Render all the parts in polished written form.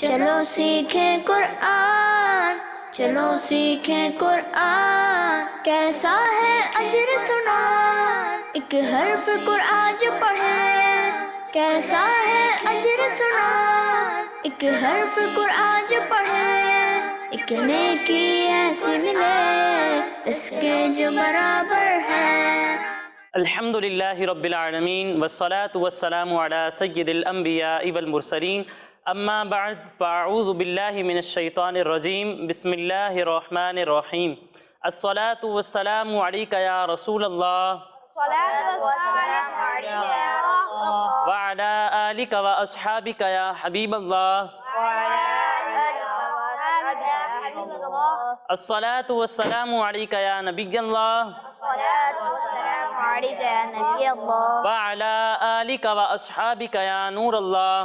چلو سیکھیں قرآن، چلو سیکھیں قرآن، کیسا ہے اجر سنا، ایک حرف قرآن جو پڑھے، کیسا ہے اجر سنا، ایک حرف قرآن جو پڑھے، ایک نیکی ایسی ملے جس کے جو برابر ہے۔ الحمدللہ رب العالمین والصلاة والسلام علی سید الانبیاء والمرسلین، اما بعد فاعوذ باللہ من الشیطان الرجیم، بسم اللہ الرحمن الرحیم۔ الصلاة والسلام علیک یا رسول اللہ وعلی آلک و اصحابک یا حبیب اللہ۔ الصلاة والسلام علیک یا نبی اللہ وعلی آلک و اصحابک یا نور اللہ۔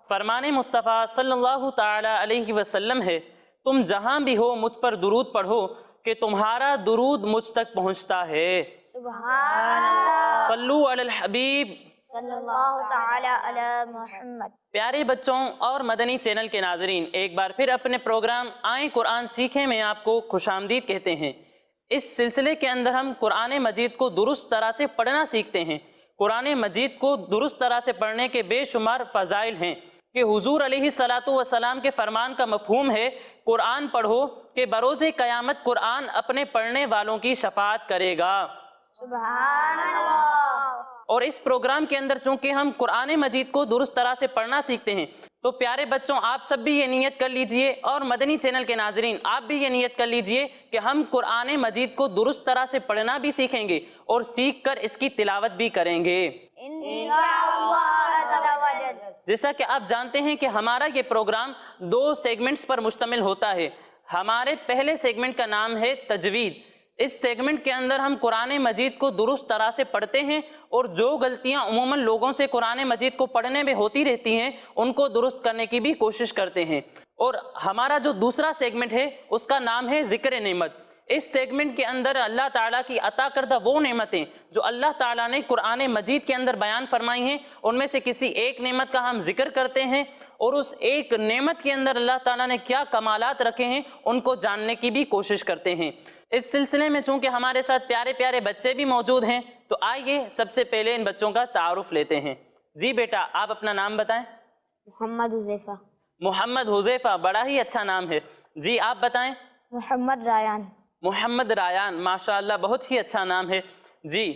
فرمان مصطفیٰ صلی اللہ تعالی علیہ وسلم ہے، تم جہاں بھی ہو مجھ پر درود پڑھو کہ تمہارا درود مجھ تک پہنچتا ہے۔ سبحان اللہ، صلو علی الحبیب صلی اللہ تعالی علی محمد۔ پیارے بچوں اور مدنی چینل کے ناظرین، ایک بار پھر اپنے پروگرام آئیں قرآن سیکھیں میں آپ کو خوش آمدید کہتے ہیں۔ اس سلسلے کے اندر ہم قرآن مجید کو درست طرح سے پڑھنا سیکھتے ہیں۔ قرآن مجید کو درست طرح سے پڑھنے کے بے شمار فضائل ہیں کہ حضور علیہ السلام کے فرمان کا مفہوم ہے، قرآن پڑھو کہ بروز قیامت قرآن اپنے پڑھنے والوں کی شفاعت کرے گا۔ سبحان اللہ۔ اور اس پروگرام کے اندر چونکہ ہم قرآن مجید کو درست طرح سے پڑھنا سیکھتے ہیں، تو پیارے بچوں آپ سب بھی یہ نیت کر لیجئے، اور مدنی چینل کے ناظرین آپ بھی یہ نیت کر لیجئے کہ ہم قرآن مجید کو درست طرح سے پڑھنا بھی سیکھیں گے اور سیکھ کر اس کی تلاوت بھی کریں گے انشاءاللہ۔ جیسا کہ آپ جانتے ہیں کہ ہمارا یہ پروگرام 2 سیگمنٹس پر مشتمل ہوتا ہے۔ ہمارے پہلے سیگمنٹ کا نام ہے تجوید۔ اس سیگمنٹ کے اندر ہم قرآن مجید کو درست طرح سے پڑھتے ہیں، اور جو غلطیاں عموماً لوگوں سے قرآن مجید کو پڑھنے میں ہوتی رہتی ہیں ان کو درست کرنے کی بھی کوشش کرتے ہیں۔ اور ہمارا جو دوسرا سیگمنٹ ہے اس کا نام ہے ذکر نعمت۔ اس سیگمنٹ کے اندر اللہ تعالیٰ کی عطا کردہ وہ نعمتیں جو اللہ تعالیٰ نے قرآن مجید کے اندر بیان فرمائی ہیں، ان میں سے کسی ایک نعمت کا ہم ذکر کرتے ہیں، اور اس ایک نعمت کے اندر اللہ تعالیٰ نے کیا کمالات رکھے ہیں ان کو جاننے کی بھی کوشش کرتے ہیں۔ اس سلسلے میں چونکہ ہمارے ساتھ پیارے پیارے بچے بھی موجود ہیں، تو آئیے سب سے پہلے ان بچوں کا تعارف لیتے ہیں۔ جی بیٹا آپ اپنا نام بتائیں۔ محمد حذیفہ۔ محمد حذیفہ، بڑا ہی اچھا نام ہے۔ جی آپ بتائیں۔ محمد رایان۔ محمد رایان، ماشاءاللہ بہت ہی اچھا نام ہے۔ جی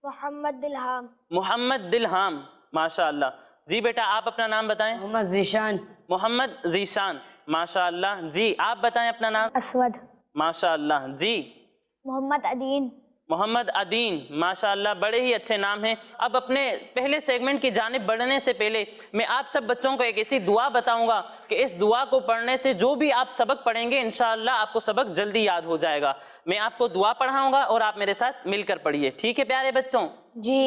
محمد دلہام۔ محمد دلہام، ماشاءاللہ۔ جی بیٹا آپ اپنا نام بتائیں۔ محمد ذیشان۔ محمد ذیشان، ماشاءاللہ۔ جی آپ بتائیں اپنا نام۔ اسود۔ ماشاءاللہ۔ جی محمد عدین۔ محمد عدین، ماشاءاللہ بڑے ہی اچھے نام ہیں۔ اب اپنے پہلے سیگمنٹ کی جانب بڑھنے سے پہلے میں آپ سب بچوں کو ایک ایسی دعا بتاؤں گا کہ اس دعا کو پڑھنے سے جو بھی آپ سبق پڑھیں گے انشاءاللہ آپ کو سبق جلدی یاد ہو جائے گا۔ میں آپ کو دعا پڑھاؤں گا اور آپ میرے ساتھ مل کر پڑھیے، ٹھیک ہے پیارے بچوں؟ جی۔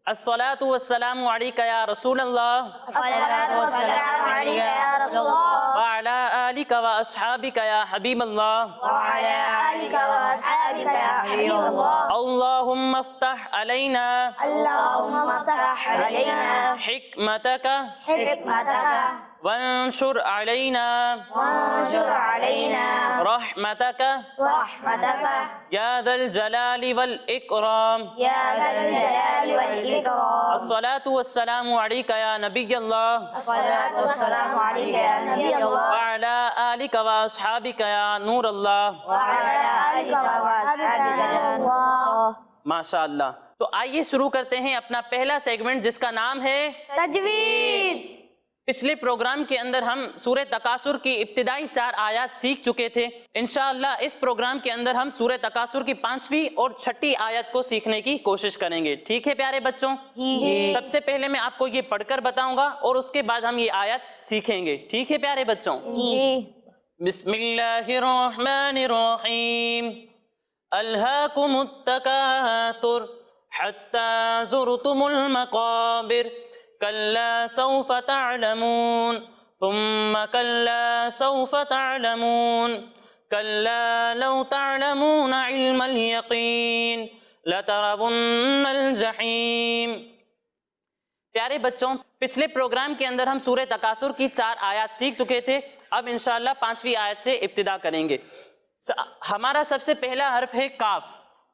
الصلاة والسلام علیک یا رسول اللہ السلام علیکم یا رسول اللہ وعلی آلک و اصحابک یا حبیب اللہ۔ وعلی آلک و اصحابک یا حبیب اللہ۔ اللہم افتح علینا اللہم افتح علینا حکمتک حکمتک وانشر علینا وانشر علینا رحمتک رحمتک یا ذا الجلال والاکرام۔ یا ذا الجلال والاکرام۔ الصلاة والسلام علیک یا نبی اللہ الصلاۃ والسلام علیک یا نبی اللہ وعلی آلک و اصحابک یا نور اللہ۔ وعلی آلک و اصحابک یا نور اللہ۔ ماشاءاللہ۔ تو آئیے شروع کرتے ہیں اپنا پہلا سیگمنٹ جس کا نام ہے تجوید۔ پچھلے پروگرام کے اندر ہم سورہ تکاثر کی ابتدائی 4 آیات سیکھ چکے تھے۔ انشاءاللہ اس پروگرام کے اندر ہم سورہ تکاثر کی 5ویں اور 6ٹھی آیت کو سیکھنے کی کوشش کریں گے، ٹھیک ہے پیارے بچوں؟ جی۔ سب سے پہلے میں آپ کو یہ پڑھ کر بتاؤں گا اور اس کے بعد ہم یہ آیت سیکھیں گے، ٹھیک ہے پیارے بچوں؟ جی۔ بسم اللہ الرحمن الرحیم۔ الہاکم التکاثر حتی زرتم المقابر کلا سوف تعلمون ثم کلا سوف تعلمون کلا لو تعلمون علم الیقین لترون الجحیم۔ پیارے بچوں، پچھلے پروگرام کے اندر ہم سورہ تکاثر کی 4 آیات سیکھ چکے تھے. اب انشاءاللہ 5ویں آیت سے ابتدا کریں گے. ہمارا سب سے پہلا حرف ہے کاف.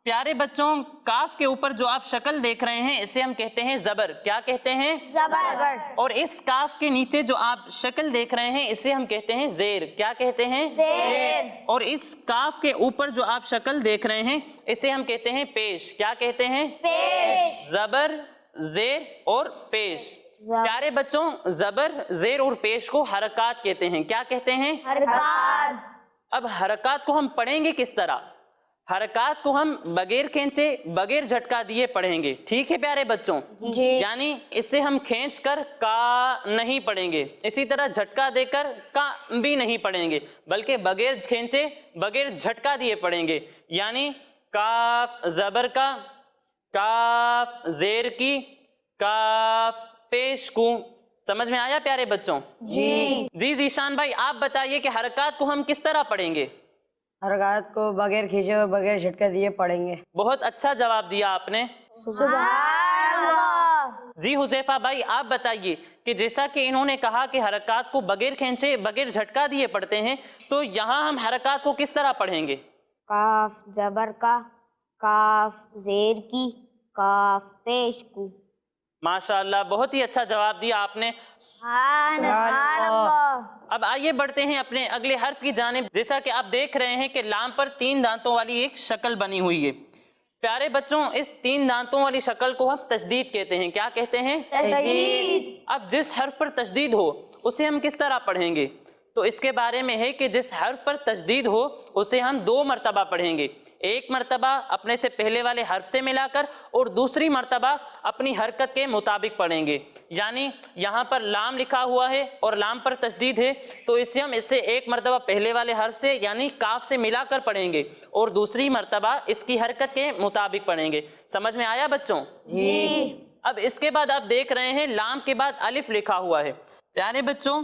پیارے بچوں، کاف کے اوپر جو آپ شکل دیکھ رہے ہیں اسے ہم کہتے ہیں زبر. کیا کہتے ہیں؟ زبر. اور اس کاف کے نیچے جو آپ شکل دیکھ رہے ہیں اسے ہم کہتے ہیں زیر. کیا کہتے ہیں؟ زیر. اور اس کاف کے اوپر جو آپ شکل دیکھ رہے ہیں اسے ہم کہتے ہیں پیش. کیا کہتے ہیں؟ پیش. زبر، زیر اور پیش. پیارے بچوں، زبر، زیر اور پیش کو حرکات کہتے ہیں. کیا کہتے ہیں؟ حرکات. اب حرکات کو ہم پڑھیں گے کس طرح؟ حرکات کو ہم بغیر کھینچے، بغیر جھٹکا دیے پڑھیں گے. ٹھیک ہے پیارے بچوں؟ جی. یعنی اسے ہم کھینچ کر کا نہیں پڑھیں گے، اسی طرح جھٹکا دے کر کا بھی نہیں پڑھیں گے، بلکہ بغیر کھینچے، بغیر جھٹکا دیے پڑھیں گے. یعنی کاف زبر کا، کاف زیر کی، کاف پیش کو. سمجھ میں آیا پیارے بچوں؟ جی. ذیشان بھائی آپ بتائیے کہ حرکات کو ہم کس طرح پڑھیں گے؟ حرکات کو بغیر کھینچے اور بغیر جھٹکا دیے پڑھیں گے. بہت اچھا جواب دیا آپ نے. سبحان اللہ. جی حذیفہ بھائی آپ بتائیے کہ جیسا کہ انہوں نے کہا کہ حرکات کو بغیر کھینچے، بغیر جھٹکا دیے پڑھتے ہیں، تو یہاں ہم حرکات کو کس طرح پڑھیں گے؟ کاف زبر کا، کاف زیر کی، کاف پیش کو. ماشاءاللہ، بہت ہی اچھا جواب دیا آپ نے. سبحان اللہ. اب آئیے بڑھتے ہیں اپنے اگلے حرف کی جانب. جیسا کہ آپ دیکھ رہے ہیں کہ لام پر 3 دانتوں والی ایک شکل بنی ہوئی ہے. پیارے بچوں، اس 3 دانتوں والی شکل کو ہم تشدید کہتے ہیں. کیا کہتے ہیں؟ تشدید. اب جس حرف پر تشدید ہو اسے ہم کس طرح پڑھیں گے؟ تو اس کے بارے میں ہے کہ جس حرف پر تشدید ہو اسے ہم 2 مرتبہ پڑھیں گے. ایک مرتبہ اپنے سے پہلے والے حرف سے ملا کر اور دوسری مرتبہ اپنی حرکت کے مطابق پڑھیں گے. یعنی یہاں پر لام لکھا ہوا ہے اور لام پر تشدید ہے، تو اسے ہم اس سے ایک مرتبہ پہلے والے حرف سے یعنی کاف سے ملا کر پڑھیں گے اور دوسری مرتبہ اس کی حرکت کے مطابق پڑھیں گے. سمجھ میں آیا بچوں؟ جی. اب اس کے بعد آپ دیکھ رہے ہیں لام کے بعد الف لکھا ہوا ہے. پیارے بچوں،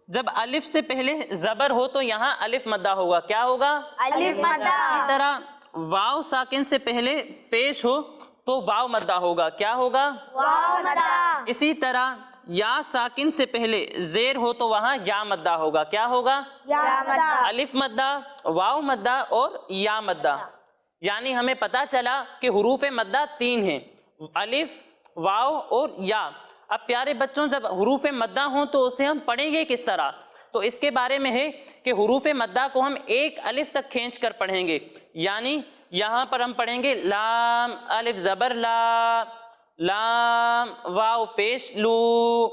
جب الف سے پہلے زبر ہو تو یہاں الف مدہ ہوگا. کیا ہوگا؟ الف مدہ. اسی طرح واو ساکن سے پہلے پیش ہو تو واو مدہ ہوگا. کیا ہوگا؟ واو مدہ. اسی طرح یا ساکن سے پہلے زیر ہو تو وہاں یا مدہ ہوگا. کیا ہوگا؟ یا مدہ. الف مدہ، واو مدہ اور یا مدہ. یعنی ہمیں پتا چلا کہ حروف مدہ 3 ہیں، الف، واو اور یا. اب پیارے بچوں، جب حروف مدہ ہوں تو اسے ہم پڑھیں گے کس طرح؟ تو اس کے بارے میں ہے کہ حروف مدہ کو ہم ایک الف تک کھینچ کر پڑھیں گے. یعنی یہاں پر ہم پڑھیں گے لام الف زبر لا، لام واو پیش لو،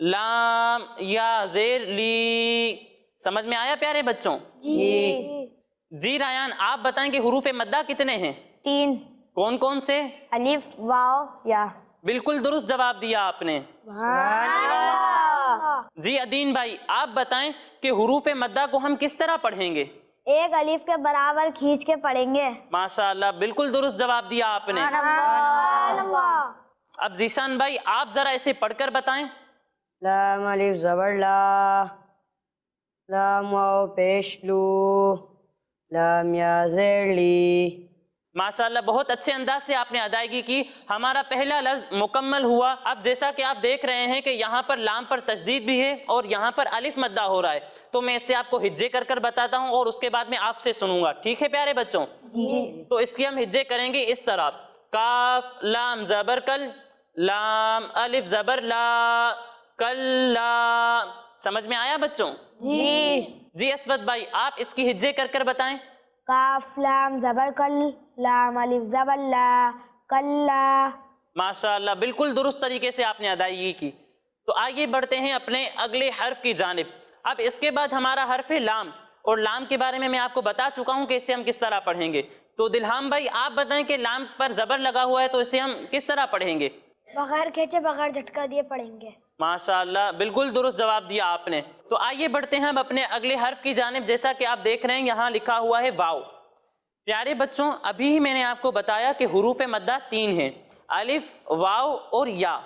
لام یا زیر لی. سمجھ میں آیا پیارے بچوں؟ جی ریان آپ بتائیں کہ حروف مدہ کتنے ہیں؟ 3. کون کون سے؟ الف، واو، یا. بالکل درست جواب دیا آپ نے. سبحان اللہ. جی ادین بھائی آپ بتائیں کہ حروف مدہ کو ہم کس طرح پڑھیں گے؟ ایک الف کے برابر کھینچ کے پڑھیں گے. ماشاءاللہ، بالکل درست جواب دیا آپ نے. سبحان اللہ. اب ذیشان بھائی آپ ذرا اسے پڑھ کر بتائیں. لام الف زبر لا، لام واو پیش لو، لام یا زیر لی. ماشاءاللہ، بہت اچھے انداز سے آپ نے ادائیگی کی. ہمارا پہلا لفظ مکمل ہوا. اب جیسا کہ آپ دیکھ رہے ہیں کہ یہاں پر لام پر تشدید بھی ہے اور یہاں پر الف مدہ ہو رہا ہے، تو میں اس سے آپ کو ہجے کر کر بتاتا ہوں اور اس کے بعد میں آپ سے سنوں گا. ٹھیک ہے پیارے بچوں؟ جی. تو اس کی ہم ہجے کریں گے اس طرح: کاف لام زبر کل، لام الف زبر لا، کل لا. سمجھ میں آیا بچوں؟ جی اسود بھائی آپ اس کی ہجے کر کر بتائیں. کاف لام زبر کل، لام الف زبر لا، کلا. ماشاءاللہ، بالکل درست طریقے سے آپ نے ادائیگی کی. تو آئیے بڑھتے ہیں اپنے اگلے حرف کی جانب. اب اس کے بعد ہمارا حرف ہے لام، اور لام کے بارے میں آپ کو بتا چکا ہوں کہ اسے ہم کس طرح پڑھیں گے. تو دلہام بھائی آپ بتائیں کہ لام پر زبر لگا ہوا ہے تو اسے ہم کس طرح پڑھیں گے؟ بغیر کھینچے بغیر جھٹکا دیے پڑھیں گے. ماشاءاللہ، بالکل درست جواب دیا آپ نے. تو آئیے بڑھتے ہیں اب اپنے اگلے حرف کی جانب. جیسا کہ آپ دیکھ رہے ہیں یہاں لکھا ہوا ہے واو. پیارے بچوں ابھی ہی میں نے آپ کو بتایا کہ حروف مدہ 3 ہیں، الف، واو اور یا.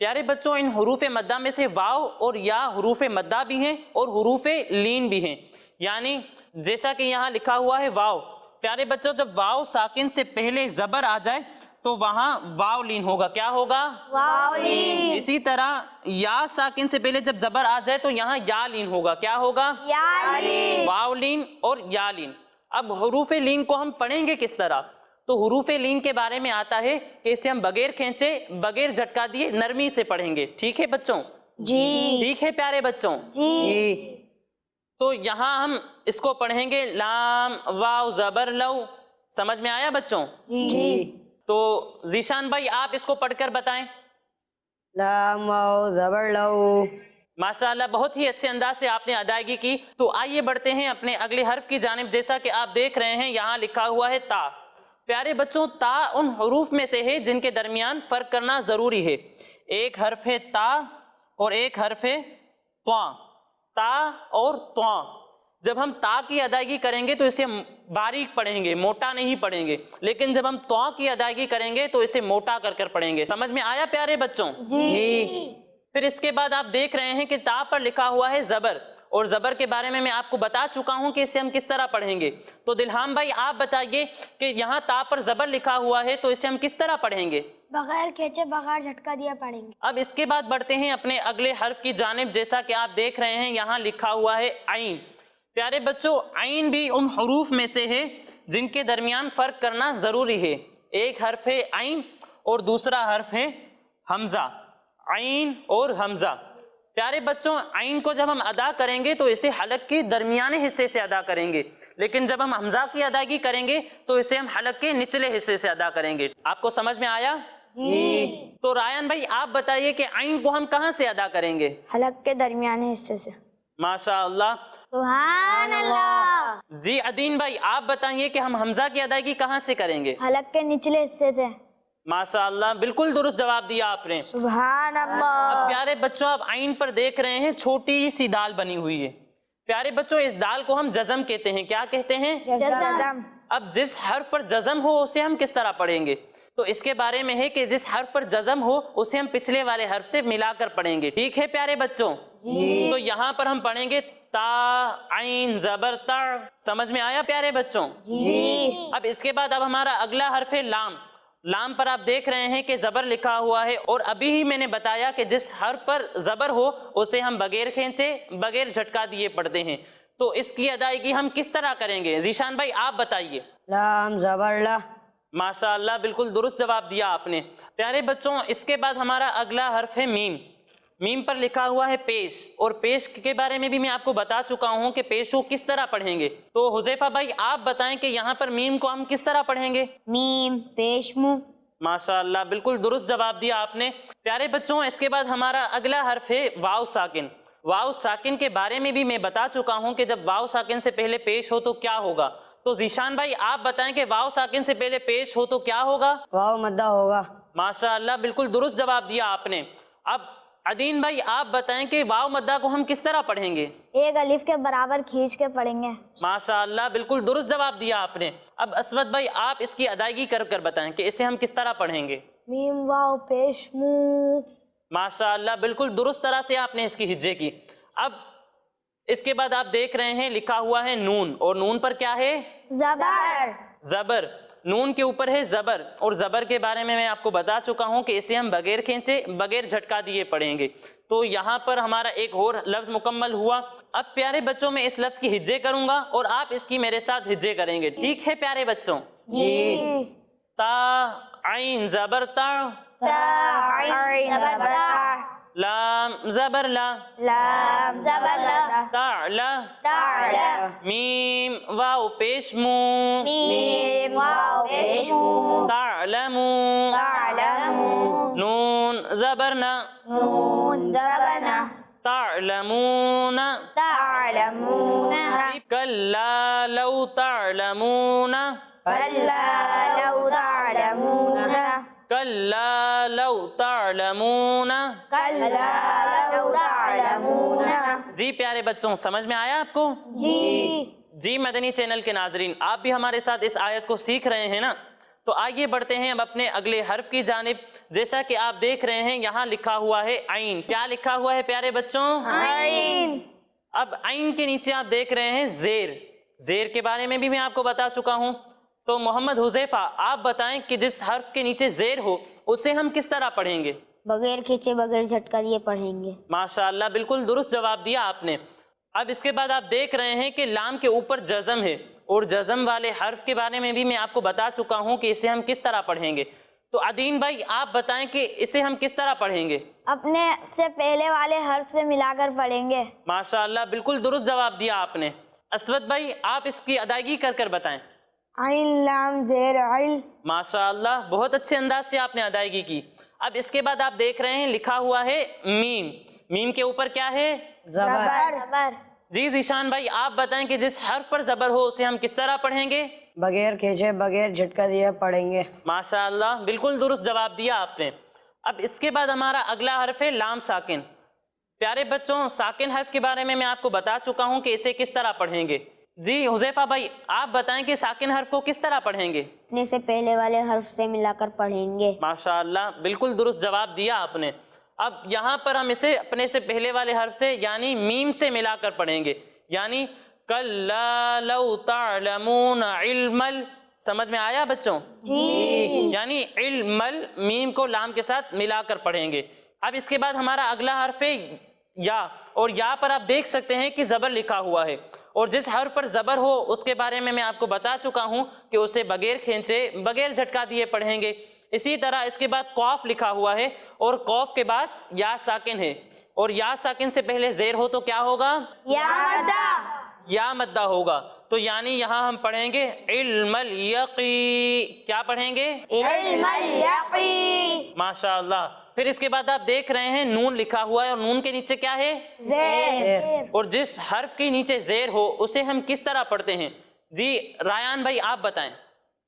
پیارے بچوں ان حروف مدہ میں سے واو اور یا حروف مدہ بھی ہیں اور حروف لین بھی ہیں. یعنی جیسا کہ یہاں لکھا ہوا ہے واو. پیارے بچوں جب واو ساکن سے پہلے زبر آ جائے تو وہاں واو لین ہوگا. کیا ہوگا؟ واو لین. اسی طرح یا ساکن سے پہلے جب زبر آ جائے تو یہاں یا لین ہوگا. کیا ہوگا؟ یا لین. واو لین اور یا لین. اب حروف لین کو ہم پڑھیں گے کس طرح؟ تو حروف لین کے بارے میں آتا ہے کہ اسے ہم بغیر کھینچے بغیر جھٹکا دیے نرمی سے پڑھیں گے. ٹھیک ہے بچوں؟ جی. ٹھیک ہے پیارے بچوں؟ جی. تو یہاں ہم اس کو پڑھیں گے لام واو زبر لو. سمجھ میں آیا بچوں؟ جی. تو ذیشان بھائی آپ اس کو پڑھ کر بتائیں. لام واو زبر لو. ماشاءاللہ بہت ہی اچھے انداز سے آپ نے ادائیگی کی. تو آئیے بڑھتے ہیں اپنے اگلے حرف کی جانب. جیسا کہ آپ دیکھ رہے ہیں یہاں لکھا ہوا ہے تا. پیارے بچوں تا ان حروف میں سے ہے جن کے درمیان فرق کرنا ضروری ہے. ایک حرف ہے تا اور ایک حرف ہے تواں. تا اور تواں. جب ہم تا کی ادائیگی کریں گے تو اسے باریک پڑھیں گے, موٹا نہیں پڑھیں گے. لیکن جب ہم تواں کی ادائیگی کریں گے تو اسے موٹا کر کر پڑھیں گے. سمجھ میں آیا پیارے بچوں؟ جی. پھر اس کے بعد آپ دیکھ رہے ہیں کہ تا پر لکھا ہوا ہے زبر, اور زبر کے بارے میں آپ کو بتا چکا ہوں کہ اسے ہم کس طرح پڑھیں گے. تو دلہام بھائی آپ بتائیے کہ یہاں تا پر زبر لکھا ہوا ہے تو اسے ہم کس طرح پڑھیں گے؟ بغیر کھینچے بغیر جھٹکا دیا پڑھیں گے. اب اس کے بعد بڑھتے ہیں اپنے اگلے حرف کی جانب. جیسا کہ آپ دیکھ رہے ہیں یہاں لکھا ہوا ہے عین. پیارے بچوں عین بھی ان حروف میں سے ہے جن کے درمیان فرق کرنا ضروری ہے. ایک حرف ہے عین اور دوسرا حرف ہے حمزہ. عین اور حمزہ. پیارے بچوں عین کو جب ہم ادا کریں گے تو اسے حلق کے درمیانے حصے سے ادا کریں گے, لیکن جب ہم حمزہ کی ادائیگی کریں گے تو اسے ہم حلق کے نچلے حصے سے ادا کریں گے. آپ کو سمجھ میں آیا؟ جی. تو رایان بھائی آپ بتائیے کہ عین کو ہم کہاں سے ادا کریں گے؟ حلق کے درمیانے حصے سے. ماشاء اللہ. سبحان اللہ. جی عدین بھائی آپ بتائیے کہ ہم حمزہ کی ادائیگی کہاں سے کریں گے؟ حلق کے نچلے حصے سے. ماشاء اللہ بالکل درست جواب دیا آپ نے. سبحان اب اللہ. پیارے بچوں آپ عین پر دیکھ رہے ہیں چھوٹی سی دال بنی ہوئی ہے. پیارے بچوں اس دال کو ہم جزم کہتے ہیں. کیا کہتے ہیں؟ جزم. اب جس حرف پر جزم ہو اسے ہم کس طرح پڑھیں گے؟ تو اس کے بارے میں ہے کہ جس حرف پر جزم ہو اسے ہم پچھلے والے حرف سے ملا کر پڑھیں گے. ٹھیک ہے پیارے بچوں؟ تو یہاں پر ہم پڑھیں گے تا عین زبر تا. سمجھ میں آیا پیارے بچوں؟ جی. اب اس کے بعد اب ہمارا اگلا حرف ہے لام. لام پر آپ دیکھ رہے ہیں کہ زبر لکھا ہوا ہے, اور ابھی ہی میں نے بتایا کہ جس حرف پر زبر ہو اسے ہم بغیر کھینچے بغیر جھٹکا دیے پڑھتے ہیں. تو اس کی ادائیگی ہم کس طرح کریں گے؟ ذیشان بھائی آپ بتائیے. لام زبر لا. ماشاء اللہ بالکل درست جواب دیا آپ نے. پیارے بچوں اس کے بعد ہمارا اگلا حرف ہے میم. میم پر لکھا ہوا ہے پیش, اور پیش کے بارے میں بھی میں آپ کو بتا چکا ہوں کہ پیش کو کس طرح پڑھیں گے. تو حذیفہ بھائی آپ بتائیں کہ یہاں پر میم کو ہم کس طرح پڑھیں گے؟ میم پیش منہ. ماشاء اللہ بالکل درست جواب دیا آپ نے. پیارے بچوں اس کے بعد ہمارا اگلا حرف ہے واو ساکن. واو ساکن کے بارے میں بھی میں بتا چکا ہوں کہ جب واو ساکن سے پہلے پیش ہو تو کیا ہوگا. تو ذیشان بھائی آپ بتائیں کہ واو ساکن سے پہلے پیش ہو تو کیا ہوگا؟ واو مدہ ہوگا. ماشاء اللہ بالکل درست جواب دیا آپ نے. اب عدین بھائی آپ بتائیں کہ واو مدہ کو ہم کس طرح پڑھیں گے؟ ایک الف کے برابر کھینچ کے پڑھیں گے. ماشاء اللہ بالکل درست جواب دیا آپ نے. اب اسود بھائی آپ اس کی ادائیگی کر کر بتائیں کہ اسے ہم کس طرح پڑھیں گے؟ میم واو پیش منہ. ماشاء اللہ بالکل درست طرح سے آپ نے اس کی ہجے کی. اب اس کے بعد آپ دیکھ رہے ہیں لکھا ہوا ہے نون, اور نون پر کیا ہے؟ زبر. زبر. نون کے اوپر ہے زبر, اور زبر کے بارے میں آپ کو بتا چکا ہوں کہ اسے ہم بغیر کھینچے بغیر جھٹکا دیے پڑھیں گے. تو یہاں پر ہمارا ایک اور لفظ مکمل ہوا. اب پیارے بچوں میں اس لفظ کی ہجے کروں گا اور آپ اس کی میرے ساتھ ہجے کریں گے. ٹھیک ہے پیارے بچوں؟ جی. تا عین زبر تا. تا عین زبر تا. لام زبر لا. لام زبر لا. تا لا. تا لا. میم واو پیش مو. میم واو پیش منہ. تعلمو. تعلمون. نون زبر نا. نون زبر نا. تعلمون. تعلمون. کلا لو تعلمون. کلا لو تعلمون. کلا لو تعلمون. کلا لو تعلمون. جی پیارے بچوں سمجھ میں آیا آپ کو؟ جی. جی مدنی چینل کے ناظرین آپ بھی ہمارے ساتھ اس آیت کو سیکھ رہے ہیں نا. تو آئیے بڑھتے ہیں اب اپنے اگلے حرف کی جانب. جیسا کہ آپ دیکھ رہے ہیں یہاں لکھا ہوا ہے عین. کیا لکھا ہوا ہے پیارے بچوں؟ عین. اب عین کے نیچے آپ دیکھ رہے ہیں زیر. زیر کے بارے میں بھی میں آپ کو بتا چکا ہوں. تو محمد حذیفہ آپ بتائیں کہ جس حرف کے نیچے زیر ہو اسے ہم کس طرح پڑھیں گے؟ بغیر کھینچے بغیر جھٹکا دیے پڑھیں گے. ماشاءاللہ بالکل درست جواب دیا آپ نے. اب اس کے بعد آپ دیکھ رہے ہیں کہ لام کے اوپر جزم ہے اور جزم والے حرف کے بارے میں بھی میں آپ کو بتا چکا ہوں کہ اسے ہم کس طرح پڑھیں گے. تو عدین بھائی آپ بتائیں کہ اسے ہم کس طرح پڑھیں گے؟ اپنے سے پہلے والے حرف سے ملا کر پڑھیں گے. ماشاءاللہ بالکل درست جواب دیا آپ نے. اسود بھائی آپ اس کی ادائیگی کر کر بتائیں. عین لام زیر عل. ماشاءاللہ بہت اچھے انداز سے آپ نے ادائیگی کی. اب اس کے بعد آپ دیکھ رہے ہیں لکھا ہوا ہے میم. میم کے اوپر کیا ہے؟ زبر. جی ذیشان بھائی آپ بتائیں کہ جس حرف پر زبر ہو اسے ہم کس طرح پڑھیں گے؟ بغیر کھینچے بغیر جھٹکا دیے پڑھیں گے. ماشاءاللہ بالکل درست جواب دیا آپ نے. اب اس کے بعد ہمارا اگلا حرف ہے لام ساکن. پیارے بچوں ساکن حرف کے بارے میں آپ کو بتا چکا ہوں کہ اسے کس طرح پڑھیں گے. جی حذیفہ بھائی آپ بتائیں کہ ساکن حرف کو کس طرح پڑھیں گے؟ اپنے سے پہلے والے حرف سے ملا کر پڑھیں گے. ماشاءاللہ بالکل درست جواب دیا آپ نے. اب یہاں پر ہم اسے اپنے سے پہلے والے حرف سے یعنی میم سے ملا کر پڑھیں گے. یعنی کلا لو تعلمون علم سمجھ میں آیا بچوں؟ جی. یعنی علم میم کو لام کے ساتھ ملا کر پڑھیں گے. اب اس کے بعد ہمارا اگلا حرف ہے یا. اور یا پر آپ دیکھ سکتے ہیں کہ زبر لکھا ہوا ہے اور جس حرف پر زبر ہو اس کے بارے میں آپ کو بتا چکا ہوں کہ اسے بغیر کھینچے بغیر جھٹکا دیے پڑھیں گے. اسی طرح اس کے بعد قاف لکھا ہوا ہے اور قاف کے بعد یا ساکن ہے اور یا ساکن سے پہلے زیر ہو تو کیا ہوگا؟ یا مدہ ہوگا. تو یعنی یہاں ہم پڑھیں گے علم الیقی. کیا پڑھیں گے؟ علم الیقین. ماشاءاللہ. پھر اس کے بعد آپ دیکھ رہے ہیں نون لکھا ہوا ہے اور نون کے نیچے کیا ہے؟ زیر. اور جس حرف کے نیچے زیر ہو اسے ہم کس طرح پڑھتے ہیں؟ جی رایان بھائی آپ بتائیں.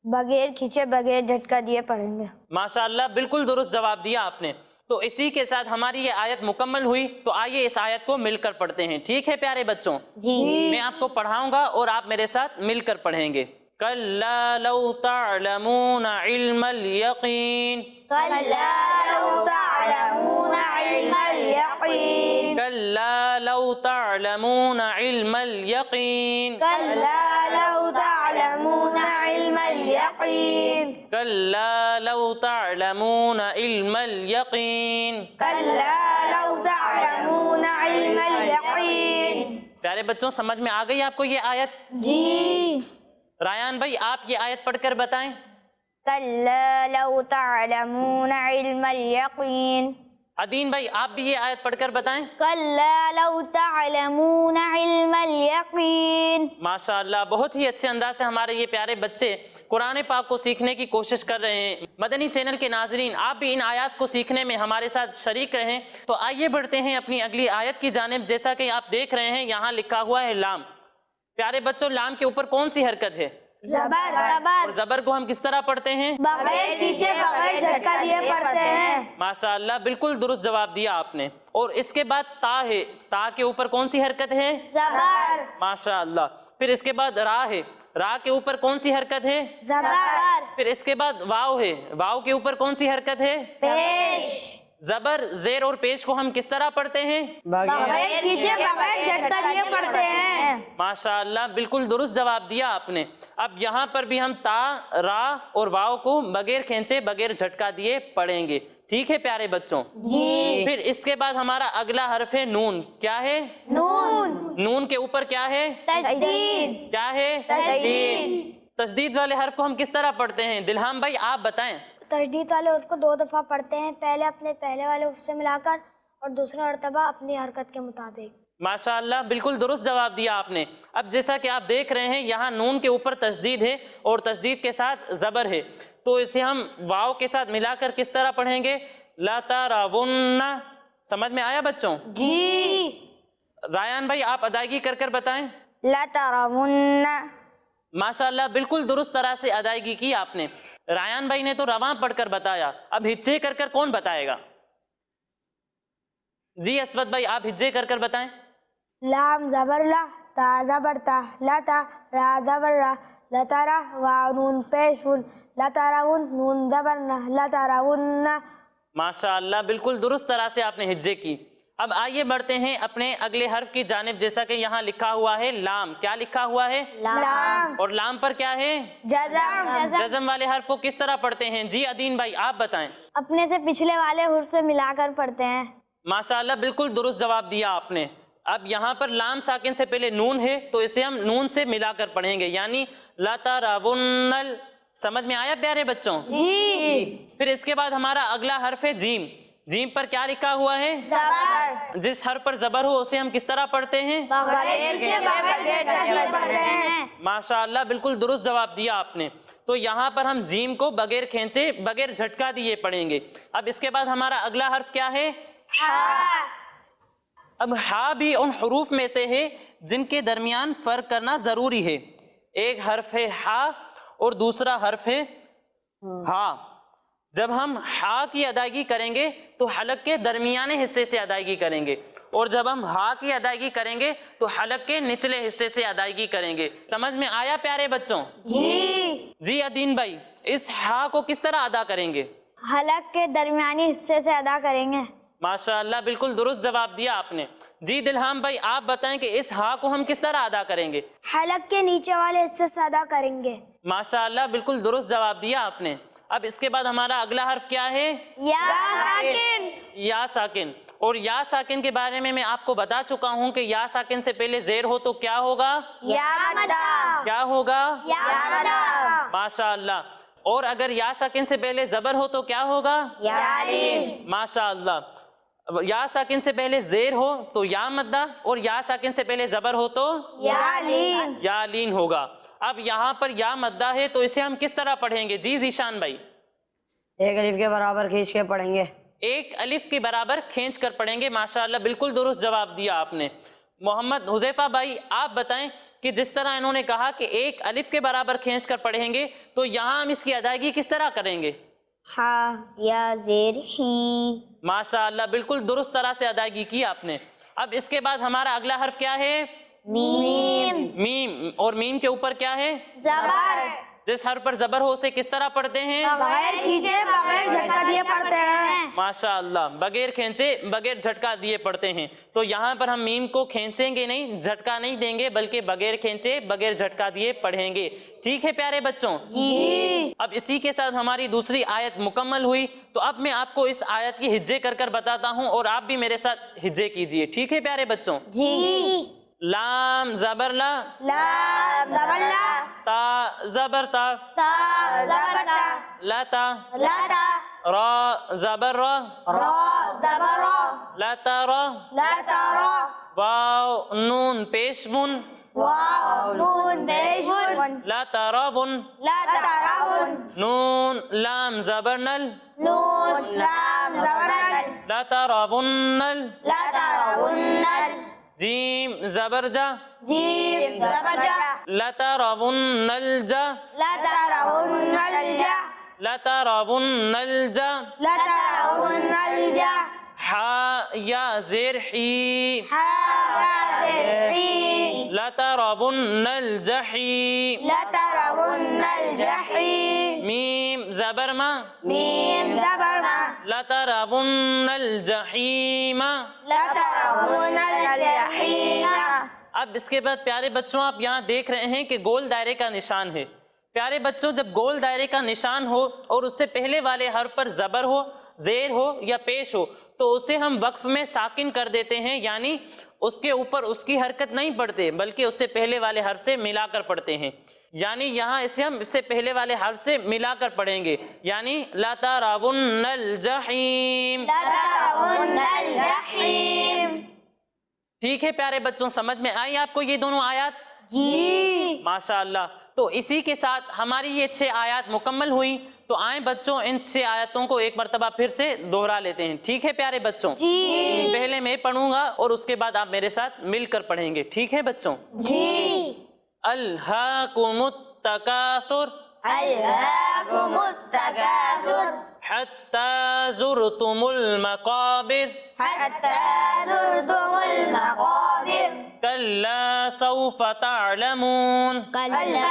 بغیر کھینچے بغیر جھٹکا دیے پڑھیں گے. ماشاءاللہ بالکل درست جواب دیا آپ نے. تو اسی کے ساتھ ہماری یہ آیت مکمل ہوئی. تو آئیے اس آیت کو مل کر پڑھتے ہیں. ٹھیک ہے پیارے بچوں؟ جی. میں آپ کو پڑھاؤں گا اور آپ میرے ساتھ مل کر پڑھیں گے. کلا لو تعلمون علم الیقین. کلا لو تعلمون علم الیقین. کلا لو تعلمون علم الیقین. کلا لو تعلمون علم الیقین. کلا لو تعلمون علم الیقین. کلا لو تعلمون علم الیقین. پیارے بچوں سمجھ میں آ گئی آپ کو یہ آیت؟ جی. رایان بھائی آپ یہ آیت پڑھ کر بتائیں. کلا لو تعلمون علم الیقین. عدین بھائی آپ بھی یہ آیت پڑھ کر بتائیں. کلا لو تعلمون علم الیقین. ماشاءاللہ بہت ہی اچھے انداز سے ہمارے یہ پیارے بچے قرآن پاک کو سیکھنے کی کوشش کر رہے ہیں. مدنی چینل کے ناظرین آپ بھی ان آیات کو سیکھنے میں ہمارے ساتھ شریک رہیں. تو آئیے بڑھتے ہیں اپنی اگلی آیت کی جانب. جیسا کہ آپ دیکھ رہے ہیں یہاں لکھا ہوا ہے لام. پیارے بچوں لام کے اوپر کون سی حرکت ہے؟ زبر. اور زبر کو ہم کس طرح پڑھتے ہیں؟ بغیر کھینچے بغیر جھٹکا دیے پڑھتے ہیں. ماشاءاللہ بالکل درست جواب دیا آپ نے. اور اس کے بعد تا ہے. تا کے اوپر کون سی حرکت ہے؟ زبر. ماشاءاللہ. پھر اس کے بعد را ہے. را کے اوپر کون سی حرکت ہے؟ زبر. پھر اس کے بعد واو ہے. واو کے اوپر کون سی حرکت ہے؟ پیش. زبر زیر اور پیش کو ہم کس طرح پڑھتے ہیں؟ بغیر کھینچے بغیر جھٹکا دیے پڑھتے ہیں. ماشاءاللہ بالکل درست جواب دیا آپ نے. اب یہاں پر بھی ہم تا را اور واو کو بغیر کھینچے بغیر جھٹکا دیے پڑھیں گے. ٹھیک ہے پیارے بچوں؟ جی. پھر اس کے بعد ہمارا اگلا حرف ہے نون. کیا ہے؟ نون. نون کے اوپر کیا ہے؟ تشدید. کیا ہے؟ تشدید. تشدید والے حرف کو ہم کس طرح پڑھتے ہیں؟ دلہام بھائی آپ بتائیں. تشدید والے حرف کو 2 دفعہ پڑھتے ہیں. پہلے اپنے پہلے والے حرف سے ملا کر اور دوسرا مرتبہ اپنی حرکت کے مطابق. ماشاءاللہ بالکل درست جواب دیا آپ نے. اب جیسا کہ آپ دیکھ رہے ہیں یہاں نون کے اوپر تشدید ہے اور تشدید کے ساتھ زبر ہے. تو اسے ہم واو کے ساتھ ملا کر کس طرح پڑھیں گے؟ لا تراون. سمجھ میں آیا بچوں؟ جی. رایان بھائی آپ ادائیگی کر کر بتائیں. لا ترون. ماشاءاللہ بالکل درست طرح سے ادائیگی کی آپ نے. رایان بھائی نے تو رواں پڑھ کر بتایا. اب ہجے کر کر کون بتائے گا؟ جی اسود بھائی آپ ہجے کر کر بتائیں. لام زبر لا. تا زبر تا. لتا. را زبر را. لتارا. واو نون پیش ون. لتاراون. نون زبر نہ. لتاراون. ماشاءاللہ بالکل درست طرح سے آپ نے ہجے کی. اب آئیے بڑھتے ہیں اپنے اگلے حرف کی جانب، جیسا کہ یہاں لکھا ہوا ہے لام. کیا لکھا ہوا ہے؟ لام. اور لام پر کیا ہے؟ جزم. جزم والے حرف کو کس طرح پڑھتے ہیں؟ جی عدین بھائی آپ بتائیں. اپنے سے پچھلے والے حرف سے ملا کر پڑھتے ہیں. ماشاءاللہ بالکل درست جواب دیا آپ نے. اب یہاں پر لام ساکن سے پہلے نون ہے تو اسے ہم نون سے ملا کر پڑھیں گے، یعنی لَتَرَوُنَّ. سمجھ میں آیا پیارے بچوں؟ جی. پھر اس کے بعد ہمارا اگلا حرف ہے جیم. جیم پر کیا لکھا ہوا ہے؟ زبر. جس حرف پر زبر ہو اسے ہم کس طرح پڑھتے ہیں؟ بغیر کے بغیر جھٹکا دیے پڑھتے ہیں. ماشاءاللہ بالکل درست جواب دیا آپ نے. تو یہاں پر ہم جیم کو بغیر کھینچے بغیر جھٹکا دیے پڑھیں گے. اب اس کے بعد ہمارا اگلا حرف کیا ہے؟ اب ہا بھی ان حروف میں سے ہے جن کے درمیان فرق کرنا ضروری ہے. ایک حرف ہے ہا اور دوسرا حرف ہے ہا. جب ہم ہا کی ادائیگی کریں گے تو حلق کے درمیانے حصے سے ادائیگی کریں گے، اور جب ہم ہا کی ادائیگی کریں گے تو حلق کے نچلے حصے سے ادائیگی کریں گے. سمجھ میں آیا پیارے بچوں؟ جی عدین بھائی اس ہا کو کس طرح ادا کریں گے؟ حلق کے درمیانی حصے سے ادا کریں گے. ماشاءاللہ بالکل درست جواب دیا آپ نے. جی دلہام بھائی آپ بتائیں کہ اس ہا کو ہم کس طرح ادا کریں گے؟ حلق کے نیچے والے حصے سے ادا کریں گے. ماشاءاللہ بالکل درست جواب دیا آپ نے. اب اس کے بعد ہمارا اگلا حرف کیا ہے؟ یا ساکن. یا ساکن. اور یا ساکن کے بارے میں آپ کو بتا چکا ہوں کہ یا ساکن سے پہلے زیر ہو تو کیا ہوگا؟ یا مدہ. کیا ہوگا؟ یا مدہ. ماشاءاللہ. اور اگر یا ساکن سے پہلے زبر ہو تو کیا ہوگا؟ یا لین. ماشاءاللہ. یا ساکن سے پہلے زیر ہو تو یا مدہ، اور یا ساکن سے پہلے زبر ہو تو یا لین. یا لین ہوگا. اب یہاں پر یا مدہ ہے تو اسے ہم کس طرح پڑھیں گے؟ جی ذیشان بھائی. ایک الف کے برابر کھینچ کے پڑھیں گے. ایک الف کے برابر کھینچ کر پڑھیں گے. ماشاءاللہ بالکل درست جواب دیا آپ نے. محمد حذیفہ بھائی آپ بتائیں کہ جس طرح انہوں نے کہا کہ ایک الف کے برابر کھینچ کر پڑھیں گے تو یہاں ہم اس کی ادائیگی کس طرح کریں گے؟ ہا یا زیر ہی. ماشاءاللہ بالکل درست طرح سے ادائیگی کی آپ نے. اب اس کے بعد ہمارا اگلا حرف کیا ہے؟ میم. میم. اور میم کے اوپر کیا ہے؟ زبر. جس حرف پر زبر ہو اسے کس طرح پڑھتے ہیں؟ بغیر کھینچے بغیر جھٹکا دیے پڑھتے ہیں. ماشاءاللہ بغیر کھینچے بغیر جھٹکا دیے پڑھتے ہیں. تو یہاں پر ہم میم کو کھینچیں گے نہیں، جھٹکا نہیں دیں گے، بلکہ بغیر کھینچے بغیر جھٹکا دیے پڑھیں گے. ٹھیک ہے پیارے بچوں؟ جی. اب اسی کے ساتھ ہماری دوسری آیت مکمل ہوئی. تو اب میں آپ کو اس آیت کی ہجے کر کر بتاتا ہوں اور آپ بھی میرے ساتھ ہجے کیجئے. ٹھیک ہے پیارے بچوں؟ جی. لام زبر لا، لام زبر لا. تا زبر تا، تا زبر تا. لتا، لتا. را زبر را، را زبر را. لتا را، لتا را. واو نون پیش ون، واو نون پیش ون. لتا را ون، لتا را ون. نون لام زبر نل، نون لام زبر نل. لتا را ون نل، لتا را ون نل. جیم زبر جا، جیم زبر جا. لتا را ون نل جا، لتا را ون نل جا. لتا را ون نل جا. لتا را ون نل جا. حا یا زیر حی، حا یا زیر حی. لتا را ون نل جحی. لتا را ون نل جحی. میم زبر ما، میم زبر ما. لتا را ون نل جحیم. لتا را ون نل جحیم. اب اس کے بعد پیارے بچوں آپ یہاں دیکھ رہے ہیں کہ گول دائرے کا نشان ہے. پیارے بچوں جب گول دائرے کا نشان ہو اور اس سے پہلے والے حرف پر زبر ہو، زیر ہو یا پیش ہو تو اسے ہم وقف میں ساکن کر دیتے ہیں، یعنی اس کے اوپر اس کی حرکت نہیں پڑھتے بلکہ اس سے پہلے والے حرف سے ملا کر پڑھتے ہیں. یعنی یہاں اسے ہم اس سے پہلے والے حرف سے ملا کر پڑھیں گے، یعنی لَتَرَوُنَّ الْجَحِيمَ. لترون الجحیم. ٹھیک ہے پیارے بچوں سمجھ میں آئی آپ کو یہ دونوں آیات؟ جی. ماشاءاللہ. تو اسی کے ساتھ ہماری یہ 6 آیات مکمل ہوئی. تو آئیں بچوں ان 6 آیاتوں کو ایک مرتبہ پھر سے دوہرا لیتے ہیں. ٹھیک ہے پیارے بچوں؟ جی. پہلے میں پڑھوں گا اور اس کے بعد آپ میرے ساتھ مل کر پڑھیں گے. ٹھیک ہے بچوں؟ جی. الہاکم التکاثر الہاکم التکاثر حتی زرتم المقابر حتی زرتم المقابر کلا سوف تعلمون کلا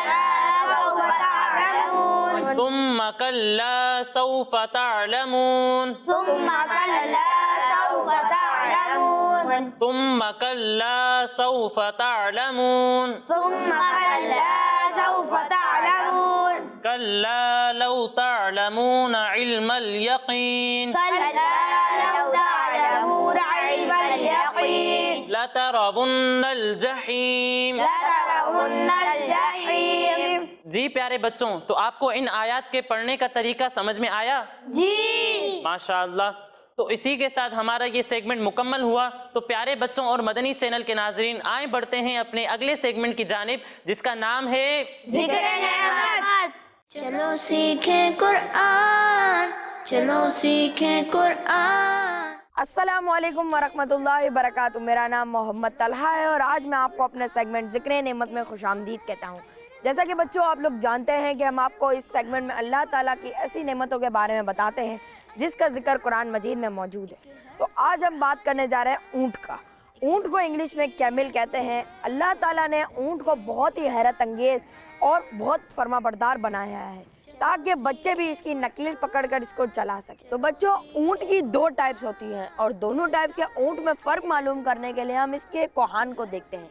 سوف تعلمون ثم کلا سوف تعلمون ثم کلا سوف تعلمون تعلمون ثم كلا سوف تعلمون ثم كلا سوف تعلمون كلا لو تعلمون علم اليقين كلا لو تعلمون علم اليقين لترون الجحيم لترون الجحيم جی پیارے بچوں، تو آپ کو ان آیات کے پڑھنے کا طریقہ سمجھ میں آیا؟ جی ماشاءاللہ۔ تو اسی کے ساتھ ہمارا یہ سیگمنٹ مکمل ہوا۔ تو پیارے بچوں اور مدنی چینل کے ناظرین، آئیں بڑھتے ہیں اپنے اگلے سیگمنٹ کی جانب، جس کا نام ہے ذکر نعمت۔ چلو سیکھیں قرآن، چلو سیکھیں قرآن۔ السلام علیکم ورحمۃ اللہ وبرکاتہ۔ میرا نام محمد طلحہ ہے اور آج میں آپ کو اپنے سیگمنٹ ذکر نعمت میں خوش آمدید کہتا ہوں۔ جیسا کہ بچوں آپ لوگ جانتے ہیں کہ ہم آپ کو اس سیگمنٹ میں اللہ تعالیٰ کی ایسی نعمتوں کے بارے میں بتاتے ہیں جس کا ذکر قرآن مجید میں موجود ہے۔ تو آج ہم بات کرنے جا رہے ہیں اونٹ کا۔ اونٹ کو انگلش میں کیمل کہتے ہیں۔ اللہ تعالیٰ نے اونٹ کو بہت ہی حیرت انگیز اور بہت فرما بردار بنایا ہے تاکہ بچے بھی اس کی نکیل پکڑ کر اس کو چلا سکیں۔ تو بچوں، اونٹ کی دو ٹائپس ہوتی ہیں اور دونوں ٹائپس کے اونٹ میں فرق معلوم کرنے کے لیے ہم اس کے کوہان کو دیکھتے ہیں۔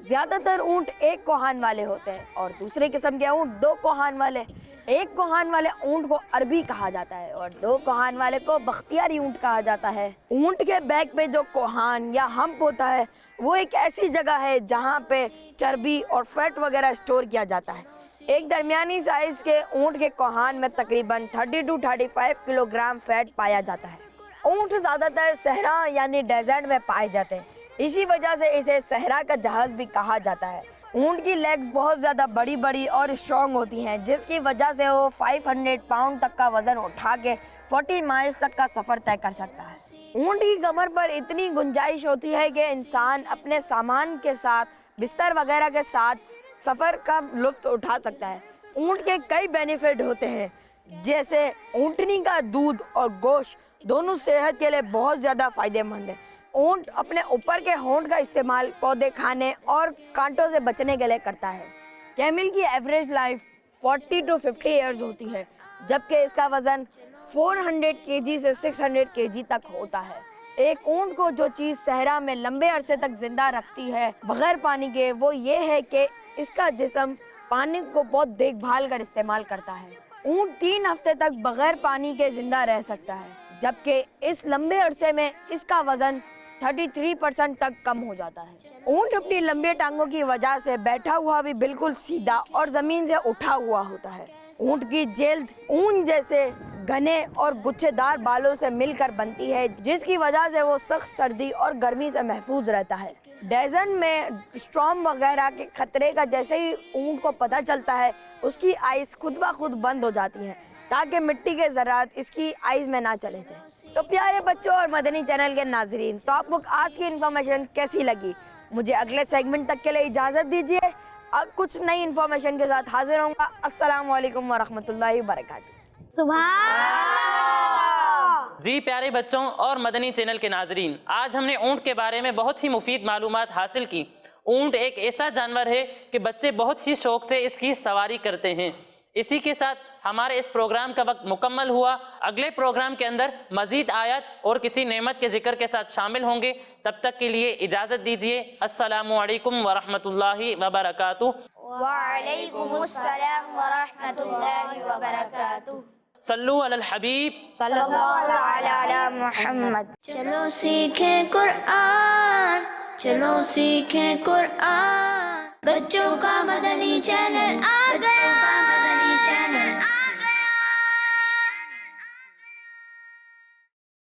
زیادہ تر اونٹ ایک کوہان والے ہوتے ہیں اور دوسرے قسم کے اونٹ دو کوہان والے۔ ایک کوہان والے اونٹ کو عربی کہا جاتا ہے اور دو کوہان والے کو بختیاری اونٹ کہا جاتا ہے۔ اونٹ کے بیک پہ جو کوہان یا ہمپ ہوتا ہے وہ ایک ایسی جگہ ہے جہاں پہ چربی اور فیٹ وغیرہ اسٹور کیا جاتا ہے۔ ایک درمیانی سائز کے اونٹ کے کوہان میں تقریباً 30 to 35 کلو گرام فیٹ پایا جاتا ہے۔ اونٹ زیادہ تر صحرا یعنی ڈیزرٹ میں پائے جاتے ہیں، اسی وجہ سے اسے صحرا کا جہاز بھی کہا جاتا ہے۔ اونٹ کی لیگز بہت زیادہ بڑی بڑی اور اسٹرانگ ہوتی ہیں جس کی وجہ سے وہ 500 پاؤنڈ تک کا وزن اٹھا کے 40 مائلز تک کا سفر طے کر سکتا ہے۔ اونٹ کی کمر پر اتنی گنجائش ہوتی ہے کہ انسان اپنے سامان کے ساتھ بستر وغیرہ کے ساتھ سفر کا لطف اٹھا سکتا ہے۔ اونٹ کے کئی بینیفٹ ہوتے ہیں جیسے اونٹنی کا دودھ اور گوشت دونوں صحت کے لیے بہت زیادہ فائدہ مند ہے۔ اونٹ اپنے اوپر کے ہونٹ کا استعمال پودے کھانے اور کانٹوں سے بچنے کے لیے کرتا ہے۔ کیمل کی ایوریج لائف 40 to 50 ایئرز ہوتی ہے جبکہ اس کا وزن 400 kg سے 600 kg تک ہوتا ہے۔ ایک اونٹ کو جو چیز صحرا میں لمبے عرصے تک زندہ رکھتی ہے بغیر پانی کے وہ یہ ہے کہ اس کا جسم پانی کو بہت دیکھ بھال کر استعمال کرتا ہے۔ اونٹ 3 ہفتے تک بغیر پانی کے زندہ رہ سکتا ہے جبکہ اس لمبے عرصے میں اس کا وزن 33% تک کم ہو جاتا ہے۔ اونٹ اپنی لمبی ٹانگوں کی وجہ سے بیٹھا ہوا بھی بالکل سیدھا اور زمین سے اٹھا ہوا ہوتا ہے۔ اونٹ کی جلد اون جیسے گھنے اور گچھے دار بالوں سے مل کر بنتی ہے جس کی وجہ سے وہ سخت سردی اور گرمی سے محفوظ رہتا ہے۔ ڈیزرٹ میں اسٹارم وغیرہ کے خطرے کا جیسے ہی اونٹ کو پتہ چلتا ہے اس کی آئز خود بخود بند ہو جاتی ہیں تاکہ مٹی کے ذرات اس کی آئز میں نہ چلے جائیں۔ تو پیارے بچوں اور مدنی چینل کے ناظرین، تو آپ کو آج کی انفارمیشن کیسی لگی؟ مجھے اگلے سیگمنٹ تک کے لیے اجازت دیجیے، اب کچھ نئی انفارمیشن کے ساتھ حاضر ہوں گا۔ السلام علیکم ورحمۃ اللہ وبرکاتہ۔ جی پیارے بچوں اور مدنی چینل کے ناظرین، آج ہم نے اونٹ کے بارے میں بہت ہی مفید معلومات حاصل کی۔ اونٹ ایک ایسا جانور ہے کہ بچے بہت ہی شوق سے اس کی سواری کرتے ہیں۔ اسی کے ساتھ ہمارے اس پروگرام کا وقت مکمل ہوا۔ اگلے پروگرام کے اندر مزید آیات اور کسی نعمت کے ذکر کے ساتھ شامل ہوں گے۔ تب تک کے لیے اجازت دیجیے۔ السلام علیکم ورحمۃ اللہ وبرکاتہ۔ وعلیکم السلام ورحمۃ اللہ وبرکاتہ۔ صلو علی الحبیب صلی اللہ علی محمد۔ چلو سیکھیں قرآن، چلو سیکھیں قرآن، بچوں کا مدنی چینل آ گیا۔